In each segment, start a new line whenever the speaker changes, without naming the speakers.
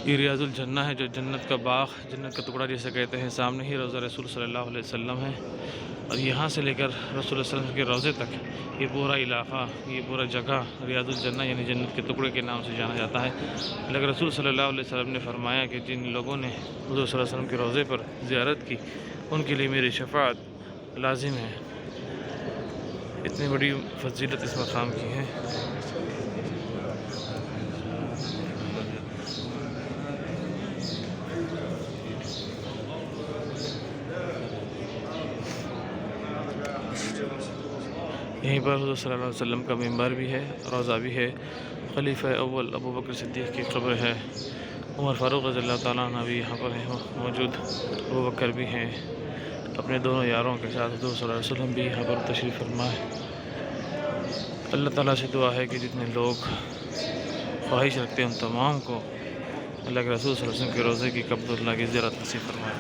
ये रियाजुल जन्ना है, जो जन्नत का बाग, जन्नत का टुकड़ा जिसे कहते हैं। सामने ही रोज़ा रसूल सल्लल्लाहु अलैहि वसल्लम है और यहाँ से लेकर रसूल सल्लल्लाहु अलैहि वसल्लम के रोज़े तक ये पूरा इलाक़ा, ये पूरा जगह रियाजुल जन्ना यानी जन्नत के टुकड़े के नाम से जाना जाता है। लेकिन रसूल सल्लल्लाहु अलैहि वसल्लम ने फरमाया कि जिन लोगों ने हुज़ूर सल्लल्लाहु अलैहि वसल्लम के रोज़े पर ज़ियारत की, उनके लिए मेरी शफ़ाअत लाज़िम है। इतनी बड़ी फजीलत इस मकाम की है। यहीं पर हुज़ूर सल्लल्लाहु अलैहि वसल्लम का मिंबर भी है, रोज़ा भी है। खलीफा अव्वल अबू बकर सिद्दीक़ की क़ब्र है। उमर फ़ारूक रज़ियल्लाहु ताला अन्हु भी यहाँ पर है मौजूद। अबू बकर भी हैं अपने दोनों यारों के साथ। हुज़ूर सल्लल्लाहु अलैहि वसल्लम भी यहाँ पर तशरीफ़ फरमा है। अल्लाह ताला से दुआ है कि जितने लोग ख्वाहिश रखते हैं उन तमाम को अल्लाह के रसूल सल्लल्लाहु अलैहि वसल्लम के रोज़े की कब्र की ज़ियारत नसीब फरमाए।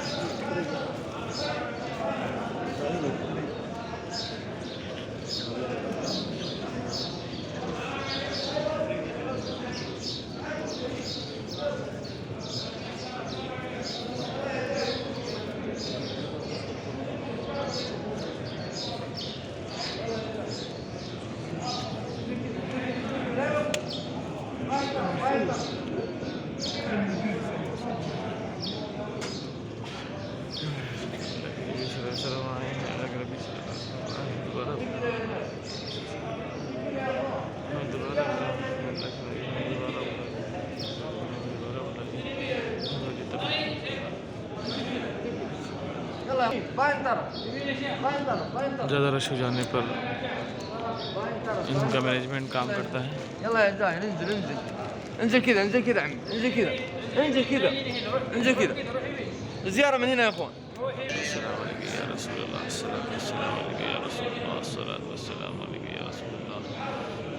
ज़्यादा रश हो जाने पर इनका मैनेजमेंट काम करता है।
يلا يا زاهر انزل انزل انزل كذا انزل كذا عم انزل كذا انزل كذا انزل كذا زيارة من هنا يا اخوان.
السلام عليك يا رسول الله، الصلاة والسلام عليك يا رسول الله، الصلاة والسلام عليك يا رسول الله،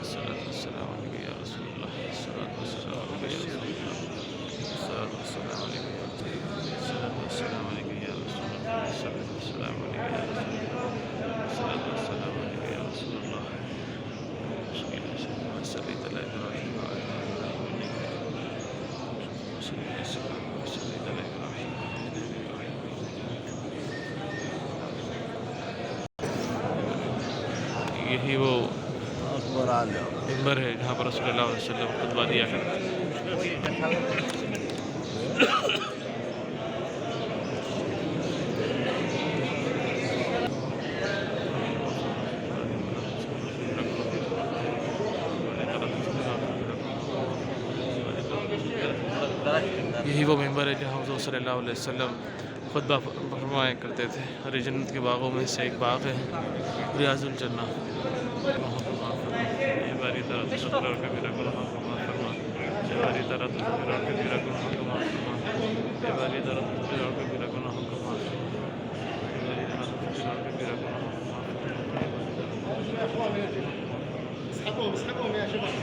الصلاة والسلام عليك يا رسول الله، الصلاة والسلام عليك يا رسول الله، الصلاة والسلام عليك يا رسول الله، الصلاة والسلام عليك يا رسول الله، الصلاة والسلام عليك يا رسول الله، الصلاة والسلام عليك يا رسول الله. صليت على إبراهيم وعلى آل إبراهيم إنك حميد مجيد. صليت على إبراهيم وعلى آل إبراهيم إنك यही वो मिंबर है जहाँ पर सल्लल्लाहु अलैहि वसल्लम खुतबा दिया करते हैं। यही वो मिंबर है जहाँ हुज़ूर सल्लल्लाहु अलैहि वसल्लम खुतबा फरमाया करते थे। और जन्नत के बागों में से एक बाग है रियाजुल जन्ना। बारी तरह सत्रह के मेरा गुनाह को माफ़ फरमा, बारी तरह सत्रह के मेरा गुनाह को माफ़ फरमा, बारी तरह सत्रह के मेरा गुनाह को माफ़ फरमा, बारी तरह सत्रह के मेरा गुनाह को माफ़ फरमा। اسحبهم يا شباب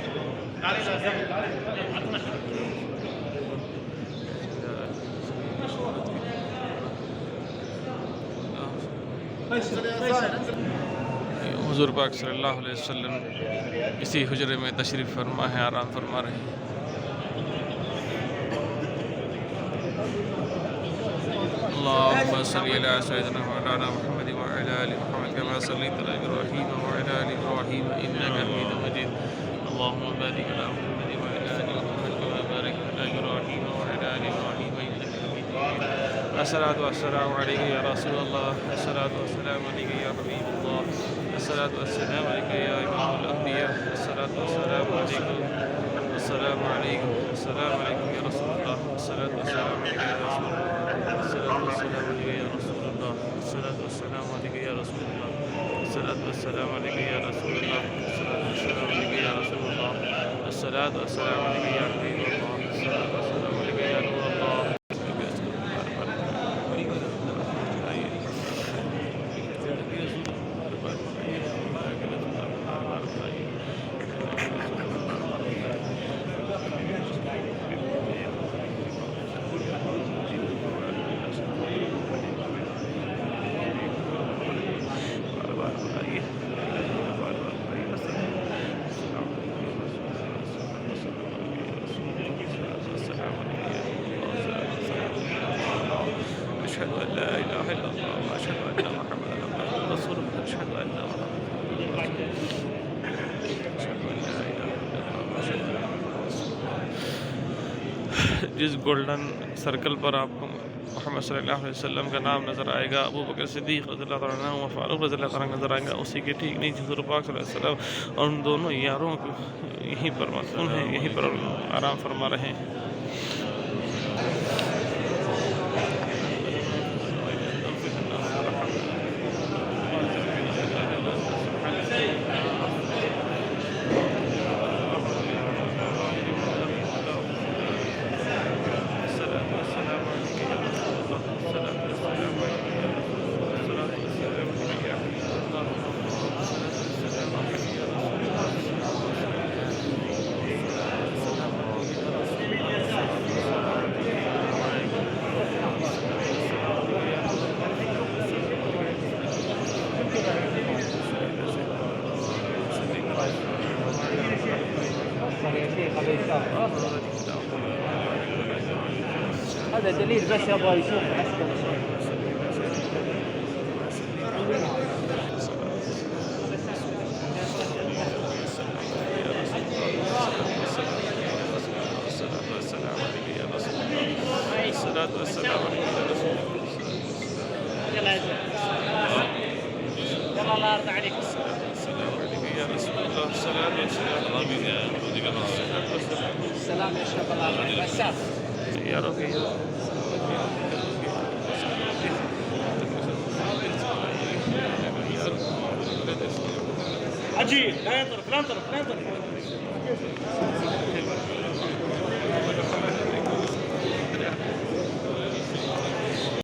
تعالي हुज़ूर पाक सल्लल्लाहु अलैहि वसल्लम इसी हुजरे में तशरीफ़ फरमा है, आराम फरमा रहे हैं। अल्लाहुम्मा सल्लि अला सय्यिदिना मौलाना मुहम्मद व अला आलि मुहम्मद कमा सल्लैता अला इब्राहीम व अला आलि इब्राहीम इन्नका हमीदुम मजीद। अल्लाहुम्मा बारिक अला मुहम्मद व अला आलि मुहम्मद कमा बारकता अला इब्राहीम व अला आलि इब्राहीम इन्नका हमीदुम मजीद। अस्सलातु वस्सलामु अलैका या रसूलल्लाह, अस्सलातु वस्सलामु अलैका या हबीबल्लाह, अस्सलातु वस्सलामु अलैका या इमामुल अंबिया, अस्सलातु वस्सलामु अलैकुम, अस्सलामु अलैकुम, अस्सलामु अलैकुम या रसूलल्लाह, अस्सलातु वस्सलामु अलैका या रसूलल्लाह, अस्सलातु वस्सलामु अलैका या रसूलल्लाह, अस्सलातु वस्सलामु अलैका या रसूलल्लाह, अस्सलातु वस्सलामु अलैका या रसूलल्लाह, अस्सलातु वस्सलामु अलैका या रसूलल्लाह, अस्सलातु वस्सलामु अलैका या हबीबल्लाह, अस्सलातु वस्सलामु अलैका या नूरल्लाह। لا إله إلا الله وأشهد أن محمدا عبده ورسوله أشهد أن محمدا أشهد أن لا إله إلا الله وأشهد أن محمدا رسول الله। जिस गोल्डन सर्कल पर आपको मोहम्मद सल्लल्लाहु अलैहि वसल्लम का नाम नज़र आएगा, अबू बकर सिद्दीक़ रज़ियल्लाहु ताला अन्हु व फारूक रज़ियल्लाहु ताला नज़र आएगा, उसी के ठीक नीचे हुज़ूर पाक सल्लल्लाहु अलैहि वसल्लम और उन दोनों यारों को यहीं पर मसकून हैं, यहीं पर आराम फरमा रहे हैं।
هذا دليل بس يبغى يشوف عسكر. الصلاة والسلام عليك يا رسول الله. يلا الله يرضى عليك.
السلام عليك يا رسول الله. الصلاة والسلام عليك يا
السلام يا شباب الله بسام.
يا ربي
عجيب لا ينطرف لا ينطرف لا ينطرف.